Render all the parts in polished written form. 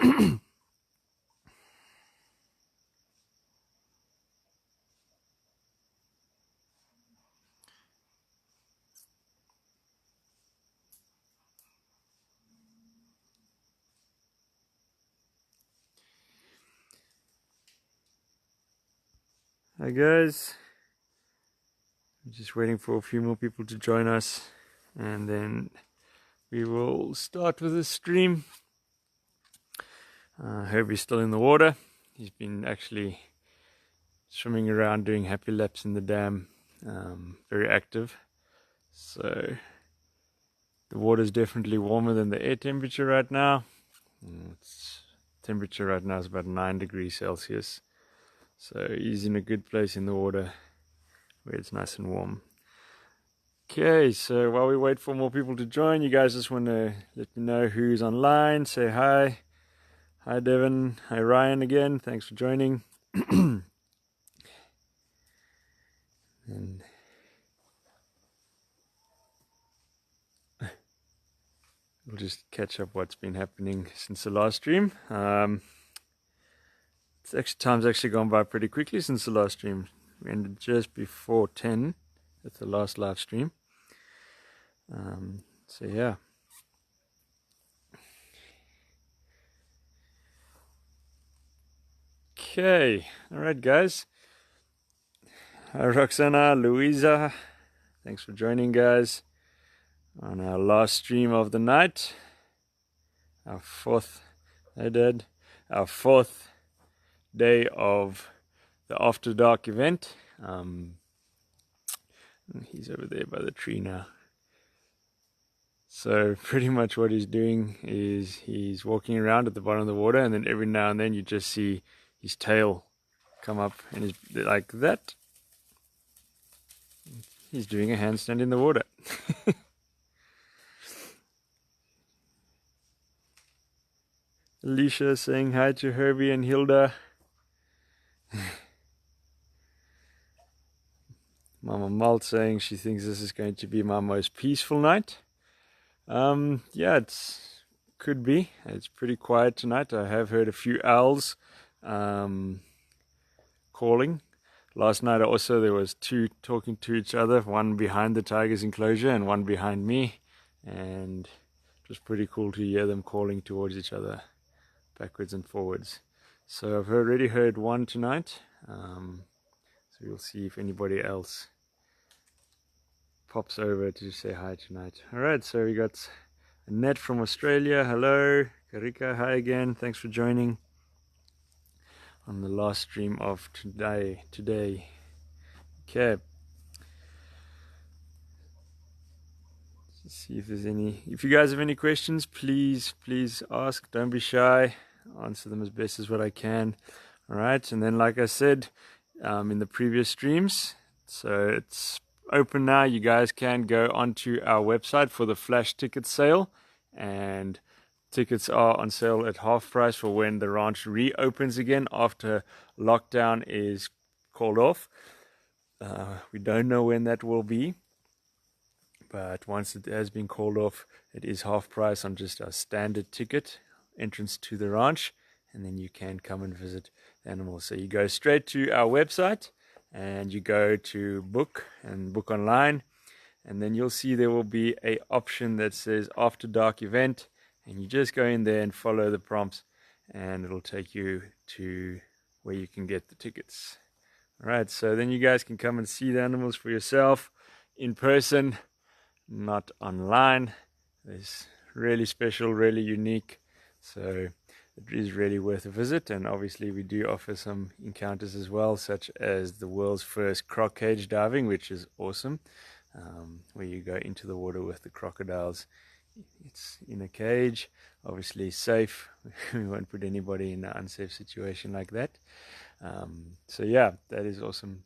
Hi guys, I'm just waiting for a few more people to join us, and then we will start with the stream. Herbie's still in the water. He's been actually swimming around doing happy laps in the dam, very active. So the water is definitely warmer than the air temperature right now. Temperature right now is about 9 degrees Celsius. So he's in a good place in the water where it's nice and warm. Okay, so while we wait for more people to join, you guys just want to let me know who's online. Say hi. Hi Devin. Hi Ryan again. Thanks for joining. And we'll just catch up what's been happening since the last stream. Time's actually gone by pretty quickly since the last stream. We ended just before 10 at the last live stream. So yeah. Okay, alright guys. Hi Roxana, Louisa. Thanks for joining guys on our last stream of the night. Our fourth day of the After Dark event. He's over there by the tree now. So pretty much what he's doing is he's walking around at the bottom of the water, and then every now and then you just see his tail come up, and he's like that. He's doing a handstand in the water. Alicia saying hi to Herbie and Hilda. Mama Malt saying she thinks this is going to be my most peaceful night. Yeah, could be. It's pretty quiet tonight. I have heard a few owls calling. Last night also there was two talking to each other, one behind the tiger's enclosure and one behind me, and it was pretty cool to hear them calling towards each other backwards and forwards. So I've already heard one tonight, so we'll see if anybody else pops over to say hi tonight. Alright, so we got Annette from Australia. Hello. Karika, hi again. Thanks for joining on the last stream of today. Okay. Let's see if there's any. If you guys have any questions, please ask. Don't be shy. I'll answer them as best as what I can. Alright, and then like I said in the previous streams, so it's open now. You guys can go onto our website for the flash ticket sale, and tickets are on sale at half price for when the ranch reopens again after lockdown is called off. We don't know when that will be, but once it has been called off, it is half price on just our standard ticket entrance to the ranch, and then you can come and visit the animals. So you go straight to our website and you go to book and book online, and then you'll see there will be a option that says After Dark event, and you just go in there and follow the prompts, and it'll take you to where you can get the tickets. Alright, so then you guys can come and see the animals for yourself in person, not online. It's really special, really unique, so it is really worth a visit. And obviously we do offer some encounters as well, such as the world's first croc cage diving, which is awesome, where you go into the water with the crocodiles. It's in a cage, obviously safe. We won't put anybody in an unsafe situation like that. So yeah, that is awesome,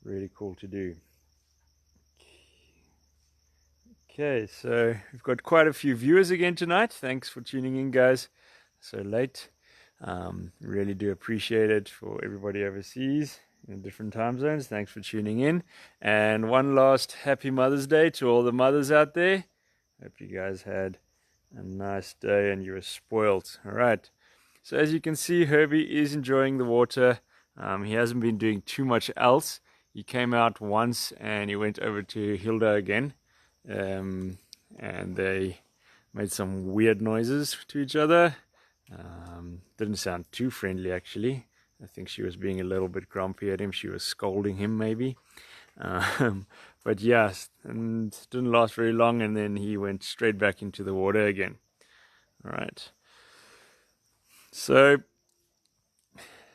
really cool to do. Okay, so we've got quite a few viewers again tonight. Thanks for tuning in, guys, so late. Really do appreciate it for everybody overseas in different time zones. Thanks for tuning in, and one last happy Mother's Day to all the mothers out there. Hope you guys had a nice day and you were spoiled. All right, So as you can see, Herbie is enjoying the water. He hasn't been doing too much else. He came out once and he went over to Hilda again. And they made some weird noises to each other. Didn't sound too friendly actually. I think she was being a little bit grumpy at him. She was scolding him maybe. But yes, and it didn't last very long, and then he went straight back into the water again. All right. So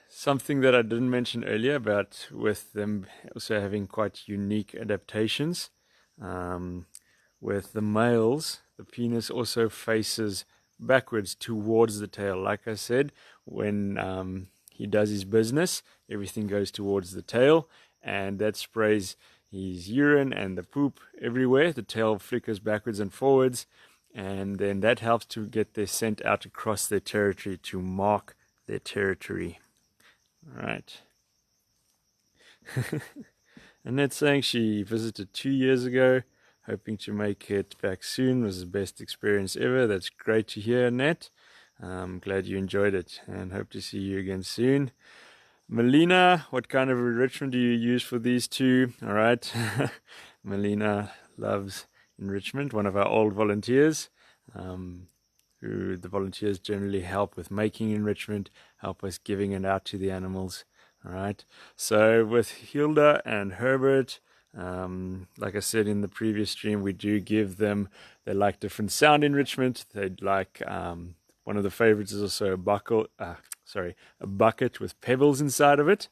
something that I didn't mention earlier about with them also having quite unique adaptations. With the males, the penis also faces backwards towards the tail. Like I said, when he does his business, everything goes towards the tail, and that sprays his urine and the poop everywhere. The tail flickers backwards and forwards, and then that helps to get their scent out across their territory to mark their territory. All right. Annette's saying she visited 2 years ago, hoping to make it back soon. It was the best experience ever. That's great to hear, Annette. I'm glad you enjoyed it and hope to see you again soon. Melina, what kind of enrichment do you use for these two? All right. Melina loves enrichment, one of our old volunteers, who the volunteers generally help with making enrichment, help us giving it out to the animals. All right. So with Hilda and Herbert, like I said in the previous stream, we do give them, they like different sound enrichment. They'd like, one of the favorites is also a bucket with pebbles inside of it.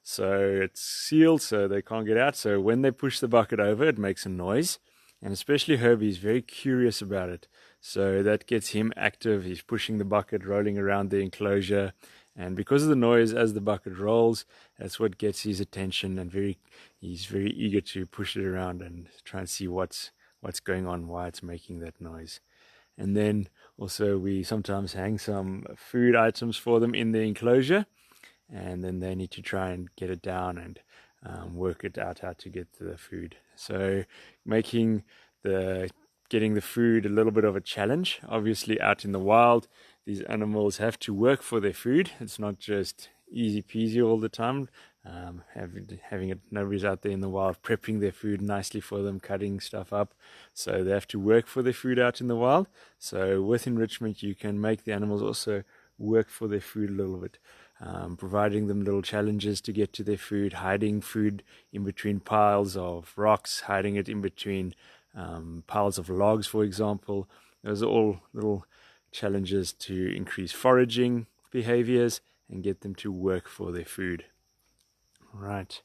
So it's sealed so they can't get out. So when they push the bucket over, it makes a noise. And especially Herbie is very curious about it. So that gets him active. He's pushing the bucket, rolling around the enclosure. And because of the noise as the bucket rolls, that's what gets his attention, and he's very eager to push it around and try and see what's going on, why it's making that noise. And then also we sometimes hang some food items for them in the enclosure, and then they need to try and get it down and work it out how to get to the food. So making getting the food a little bit of a challenge. Obviously out in the wild, these animals have to work for their food. It's not just easy peasy all the time. Having it, nobody's out there in the wild prepping their food nicely for them, cutting stuff up. So they have to work for their food out in the wild. So with enrichment, you can make the animals also work for their food a little bit. Providing them little challenges to get to their food, hiding food in between piles of rocks, hiding it in between piles of logs, for example. Those are all little challenges to increase foraging behaviors and get them to work for their food. Right.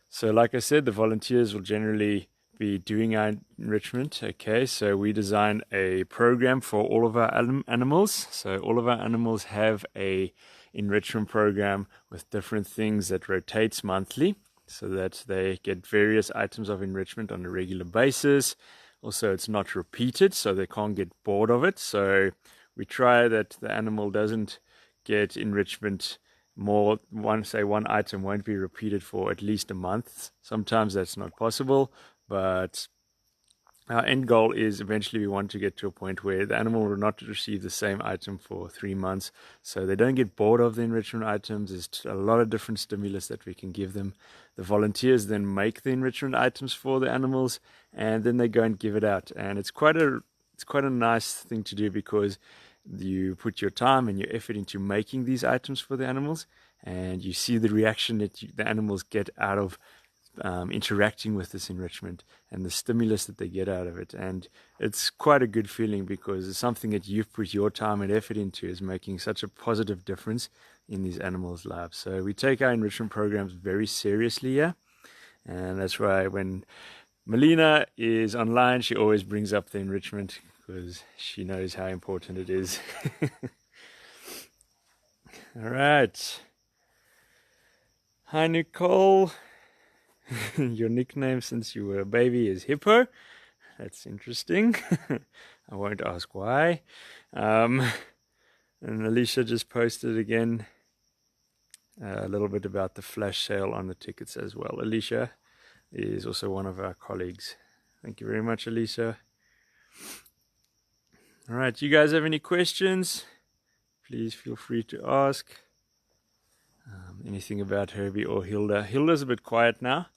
So like I said, the volunteers will generally be doing our enrichment. Okay, so we design a program for all of our animals. So all of our animals have a enrichment program with different things that rotates monthly, so that they get various items of enrichment on a regular basis. Also, it's not repeated, so they can't get bored of it. So we try that the animal doesn't get enrichment more, one item won't be repeated for at least a month. Sometimes that's not possible, but our end goal is eventually we want to get to a point where the animal will not receive the same item for 3 months, so they don't get bored of the enrichment items. There's a lot of different stimulus that we can give them. The volunteers then make the enrichment items for the animals, and then they go and give it out. And it's quite a nice thing to do, because you put your time and your effort into making these items for the animals, and you see the reaction that the animals get out of interacting with this enrichment and the stimulus that they get out of it. And it's quite a good feeling, because it's something that you've put your time and effort into is making such a positive difference in these animals' lives. So we take our enrichment programs very seriously here, and that's why when Melina is online, she always brings up the enrichment, because she knows how important it is. All right. Hi, Nicole. Your nickname since you were a baby is Hippo. That's interesting. I won't ask why. And Alicia just posted again a little bit about the flash sale on the tickets as well. Alicia is also one of our colleagues. Thank you very much, Alicia. All right, you guys have any questions? please feel free to ask. Anything about Herbie or Hilda. Hilda's a bit quiet now.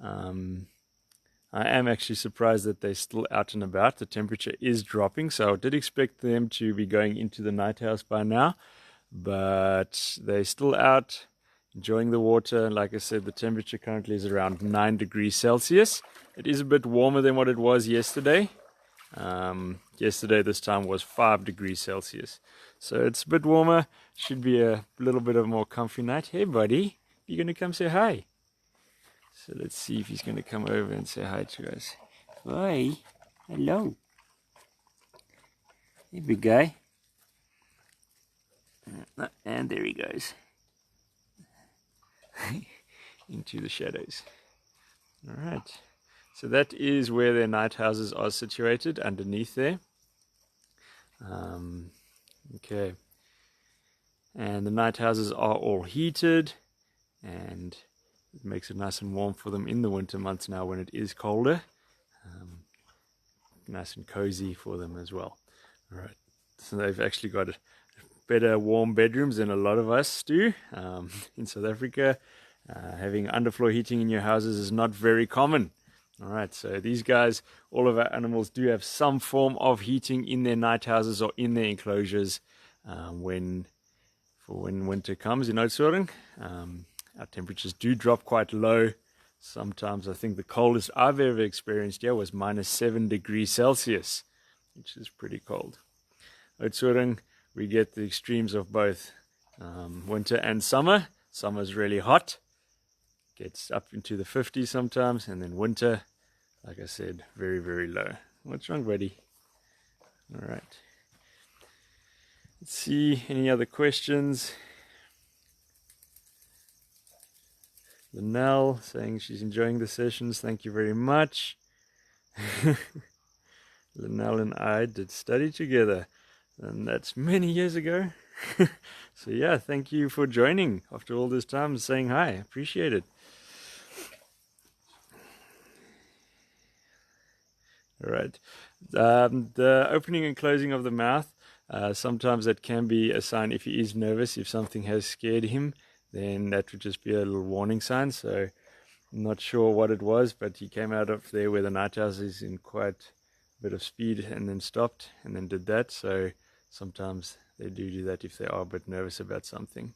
I am actually surprised that they're still out and about. The temperature is dropping, so I did expect them to be going into the night house by now, but they're still out enjoying the water. Like I said, the temperature currently is around 9 degrees Celsius. It is a bit warmer than what it was yesterday. Yesterday this time was 5 degrees Celsius, so it's a bit warmer. Should be a little bit of a more comfy night. Hey buddy, you gonna come say hi? So let's see if he's gonna come over and say hi to us. Hi, hello. Hey big guy. And there he goes into the shadows. All right. So that is where their night houses are situated, underneath there. Okay. And the night houses are all heated, and it makes it nice and warm for them in the winter months now when it is colder. Nice and cozy for them as well. All right. So they've actually got better warm bedrooms than a lot of us do in South Africa. Having underfloor heating in your houses is not very common. All right, so these guys, all of our animals do have some form of heating in their night houses or in their enclosures when winter comes in Oudtshoorn. Our temperatures do drop quite low. Sometimes I think the coldest I've ever experienced here was -7 degrees Celsius, which is pretty cold. Oudtshoorn, we get the extremes of both winter and summer. Summer's really hot. Gets up into the 50s sometimes, and then winter, like I said, very, very low. What's wrong, buddy? All right. Let's see, any other questions? Linnell saying she's enjoying the sessions. Thank you very much. Linnell and I did study together, and that's many years ago. So yeah, thank you for joining after all this time and saying hi. Appreciate it. All right. The opening and closing of the mouth, sometimes that can be a sign if he is nervous, if something has scared him, then that would just be a little warning sign. So I'm not sure what it was, but he came out of there where the night house is in quite a bit of speed and then stopped and then did that. So sometimes they do that if they are a bit nervous about something.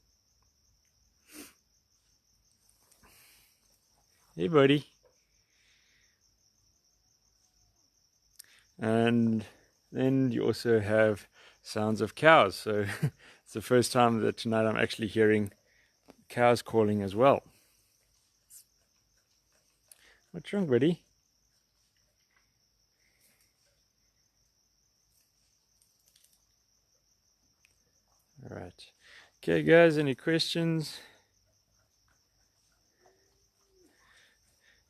Hey buddy. And then you also have sounds of cows. So it's the first time that tonight I'm actually hearing cows calling as well. What's wrong, buddy? All right. Okay, guys, any questions?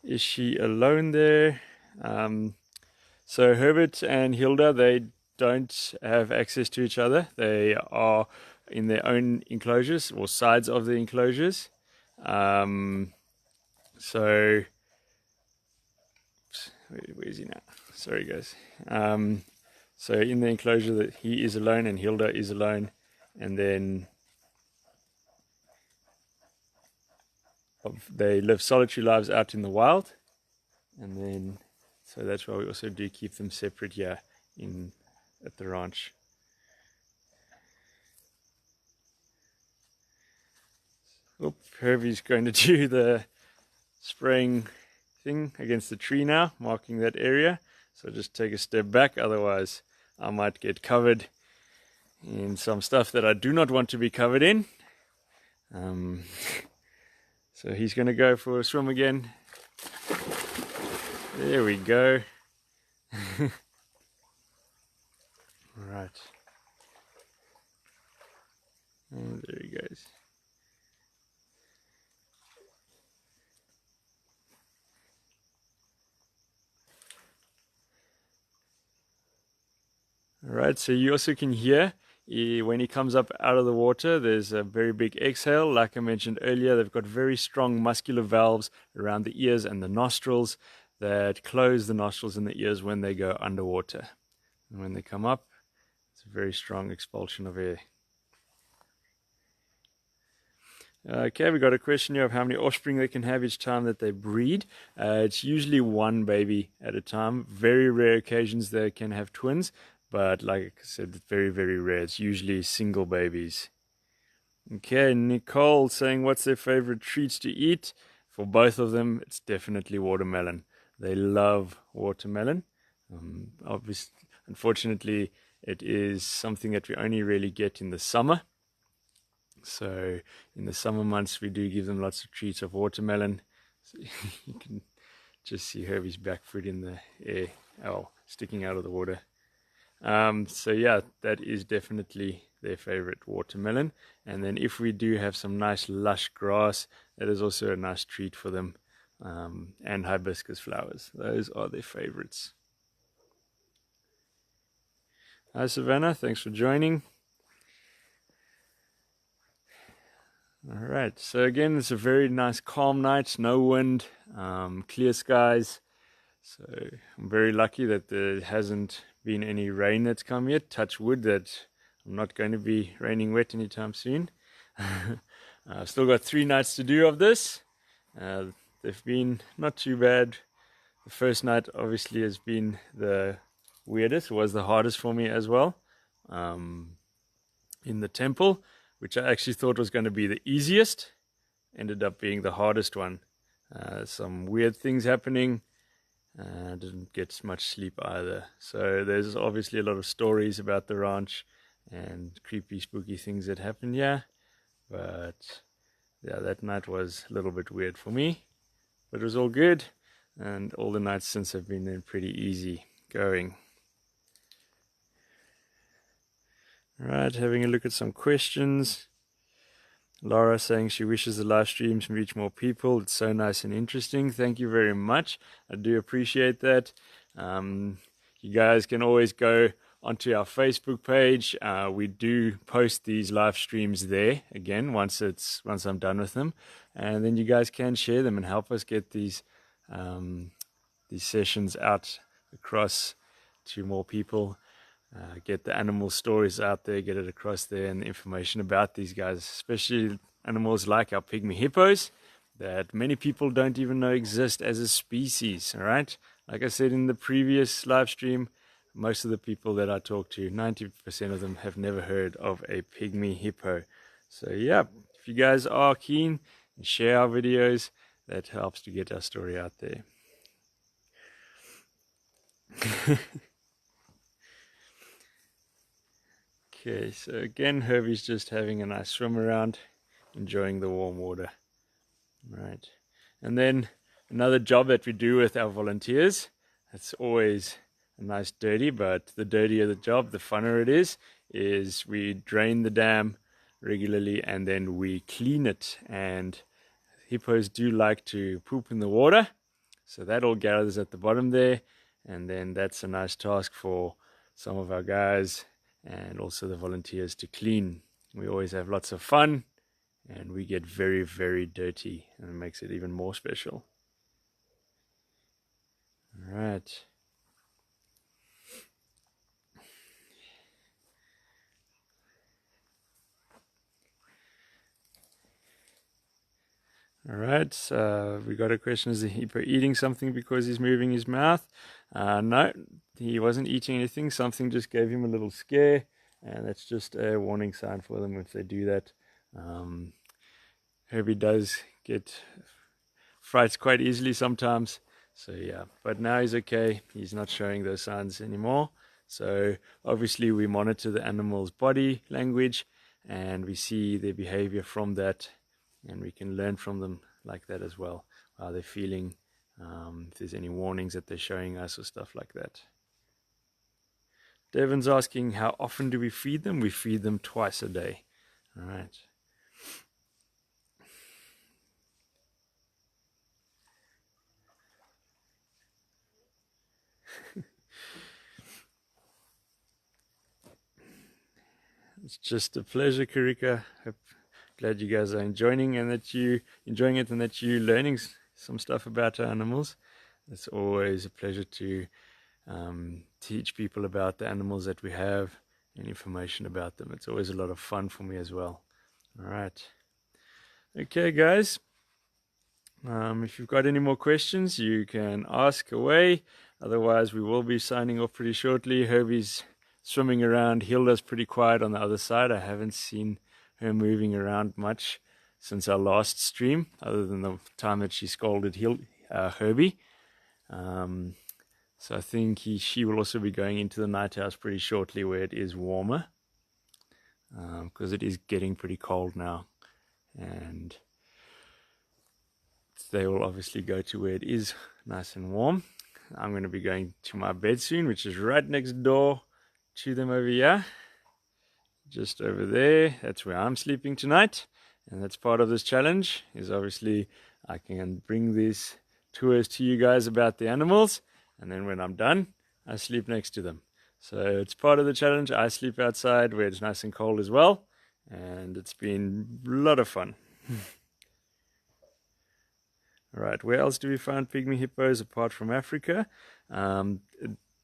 Is she alone there? So Herbert and Hilda, they don't have access to each other. They are in their own enclosures or sides of the enclosures. So where is he now? Sorry, guys. So in the enclosure that he is alone and Hilda is alone, and then they live solitary lives out in the wild, and then so that's why we also do keep them separate here at the ranch. Oop, Herbie's going to do the spraying thing against the tree now, marking that area. So just take a step back, otherwise I might get covered in some stuff that I do not want to be covered in. So he's going to go for a swim again. There we go. Alright. And there he goes. Alright, so you also can hear when he comes up out of the water, there's a very big exhale. Like I mentioned earlier, they've got very strong muscular valves around the ears and the nostrils that close the nostrils and the ears when they go underwater. And when they come up, it's a very strong expulsion of air. Okay, we got a question here of how many offspring they can have each time that they breed. It's usually one baby at a time. Very rare occasions they can have twins, but like I said, very, very rare. It's usually single babies. Okay, Nicole saying what's their favorite treats to eat? For both of them, it's definitely watermelon. They love watermelon. Obviously, unfortunately, it is something that we only really get in the summer. So in the summer months, we do give them lots of treats of watermelon. So you can just see Herbie's back foot in the air, sticking out of the water. So yeah, that is definitely their favorite, watermelon. And then if we do have some nice lush grass, that is also a nice treat for them. And hibiscus flowers, those are their favorites. Hi Savannah, thanks for joining. Alright, so again, it's a very nice calm night, no wind, clear skies. So I'm very lucky that there hasn't been any rain that's come yet. Touch wood that I'm not going to be raining wet anytime soon. I've still got 3 nights to do of this. They've been not too bad. The first night obviously has been the weirdest, was the hardest for me as well. In the temple, which I actually thought was going to be the easiest, ended up being the hardest one. Some weird things happening. Didn't get much sleep either. So there's obviously a lot of stories about the ranch and creepy, spooky things that happened here. But yeah, that night was a little bit weird for me. But it was all good. And all the nights since have been pretty easy going. Right, having a look at some questions. Laura saying she wishes the live streams reach more people. It's so nice and interesting. Thank you very much. I do appreciate that. You guys can always go onto our Facebook page. We do post these live streams there again once I'm done with them, and then you guys can share them and help us get these sessions out across to more people. Get the animal stories out there, get it across there, and the information about these guys, especially animals like our pygmy hippos that many people don't even know exist as a species. All right, like I said in the previous live stream, most of the people that I talk to, 90% of them have never heard of a pygmy hippo. So yeah, if you guys are keen and share our videos, that helps to get our story out there. Okay, so again, Herbie's just having a nice swim around, enjoying the warm water. Right, and then another job that we do with our volunteers, it's always a nice dirty, but the dirtier the job, the funner it is we drain the dam regularly and then we clean it. And hippos do like to poop in the water, so that all gathers at the bottom there, and then that's a nice task for some of our guys and also the volunteers to clean. We always have lots of fun and we get very, very dirty, and it makes it even more special. All right. All right, we got a question, is the hippo eating something because he's moving his mouth? No, he wasn't eating anything. Something just gave him a little scare, and that's just a warning sign for them if they do that. Herbie does get frights quite easily sometimes, so yeah, but now he's okay. He's not showing those signs anymore. So obviously we monitor the animal's body language and we see their behavior from that, and we can learn from them like that as well, how they're feeling, if there's any warnings that they're showing us or stuff like that. Devon's asking, how often do we feed them? We feed them twice a day. All right. It's just a pleasure, Karika. Glad you guys are enjoying and that you're learning some stuff about our animals. It's always a pleasure to teach people about the animals that we have and information about them. It's always a lot of fun for me as well. All right. Okay, guys. If you've got any more questions, you can ask away. Otherwise, we will be signing off pretty shortly. Herbie's swimming around. Hilda's pretty quiet on the other side. I haven't seen her moving around much since our last stream, other than the time that she scolded Herbie. So I think she will also be going into the night house pretty shortly, where it is warmer, because it is getting pretty cold now, and they will obviously go to where it is nice and warm. I'm going to be going to my bed soon, which is right next door to them over here, just over there. That's where I'm sleeping tonight, and that's part of this challenge, is obviously I can bring these tours to you guys about the animals, and then when I'm done, I sleep next to them. So it's part of the challenge. I sleep outside where it's nice and cold as well, and it's been a lot of fun. Alright, where else do we find pygmy hippos apart from Africa? At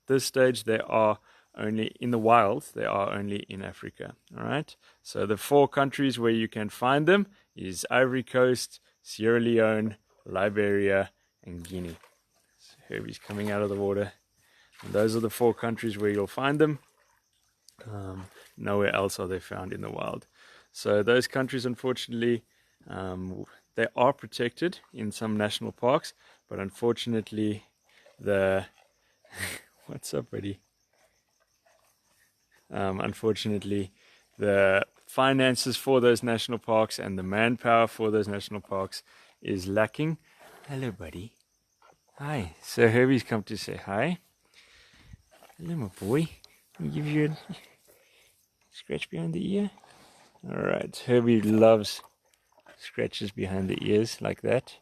this stage, they are only in the wild. They are only in Africa. Alright, so the 4 countries where you can find them is Ivory Coast, Sierra Leone, Liberia, and Guinea. So Herbie's coming out of the water. And those are the 4 countries where you'll find them. Nowhere else are they found in the wild. So those countries, unfortunately, they are protected in some national parks, but unfortunately what's up, buddy? Unfortunately, the finances for those national parks and the manpower for those national parks is lacking. Hello, buddy. Hi. So Herbie's come to say hi. Hello, my boy. Can I give you a scratch behind the ear? Alright, Herbie loves scratches behind the ears like that.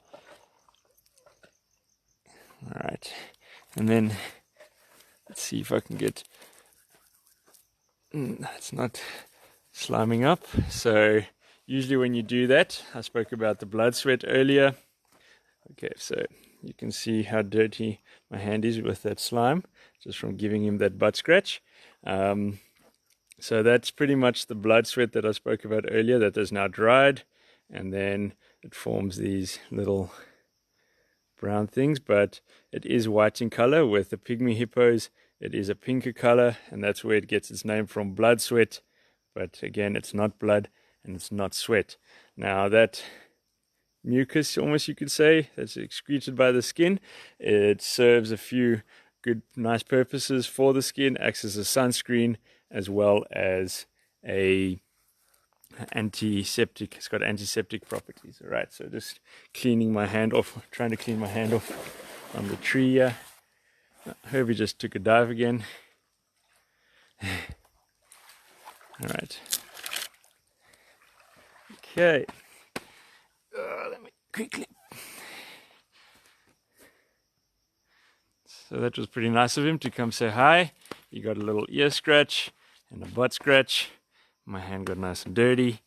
Alright, and then let's see if I can get, it's not sliming up. So usually when you do that, I spoke about the blood sweat earlier. Okay, so you can see how dirty my hand is with that slime, just from giving him that butt scratch. So that's pretty much the blood sweat that I spoke about earlier that is now dried, and then it forms these little brown things, but it is white in color. With the pygmy hippos, it is a pinker color, and that's where it gets its name from, blood sweat. But again, it's not blood and it's not sweat. Now that mucus, almost you could say, that's excreted by the skin, it serves a few good, nice purposes for the skin, acts as a sunscreen as well as a antiseptic. It's got antiseptic properties. All right, so just cleaning my hand off, trying to clean my hand off on the tree here. Herbie just took a dive again. All right. Okay. Let me quickly. So that was pretty nice of him to come say hi. He got a little ear scratch and a butt scratch. My hand got nice and dirty.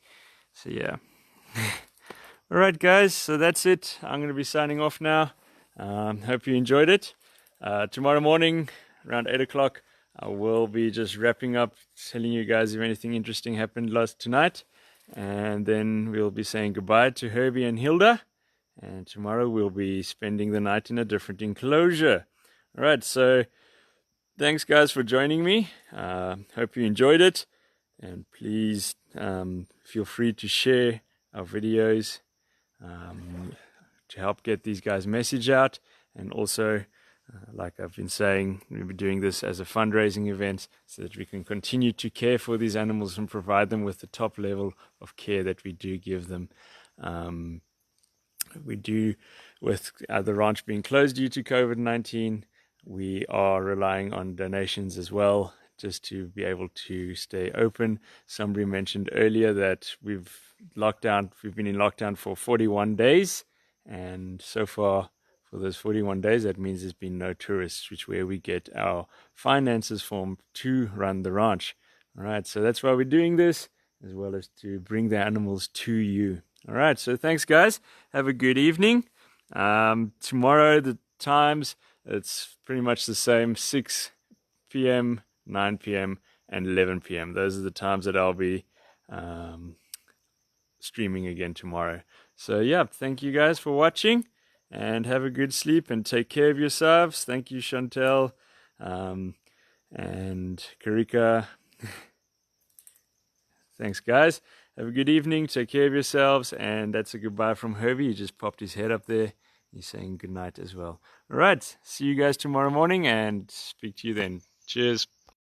So yeah. Alright guys, so that's it. I'm going to be signing off now. Hope you enjoyed it. Tomorrow morning around 8 o'clock I will be just wrapping up, telling you guys if anything interesting happened tonight. And then we'll be saying goodbye to Herbie and Hilda. And tomorrow we'll be spending the night in a different enclosure. Alright, so thanks guys for joining me. Hope you enjoyed it. And please feel free to share our videos to help get these guys' message out. And also, like I've been saying, we'll be doing this as a fundraising event so that we can continue to care for these animals and provide them with the top level of care that we do give them. We do, with the ranch being closed due to COVID-19, we are relying on donations as well, just to be able to stay open. Somebody mentioned earlier that we've been in lockdown for 41 days, and so far for those 41 days, that means there's been no tourists, which where we get our finances from to run the ranch. All right, so that's why we're doing this, as well as to bring the animals to you. All right, so thanks guys. Have a good evening. Tomorrow the times, it's pretty much the same, 6 p.m., 9 p.m. and 11 p.m. Those are the times that I'll be streaming again tomorrow. So yeah, thank you guys for watching, and have a good sleep and take care of yourselves. Thank you, Chantel, and Karika. Thanks, guys. Have a good evening. Take care of yourselves. And that's a goodbye from Herbie. He just popped his head up there. He's saying good night as well. All right. See you guys tomorrow morning and speak to you then. Cheers.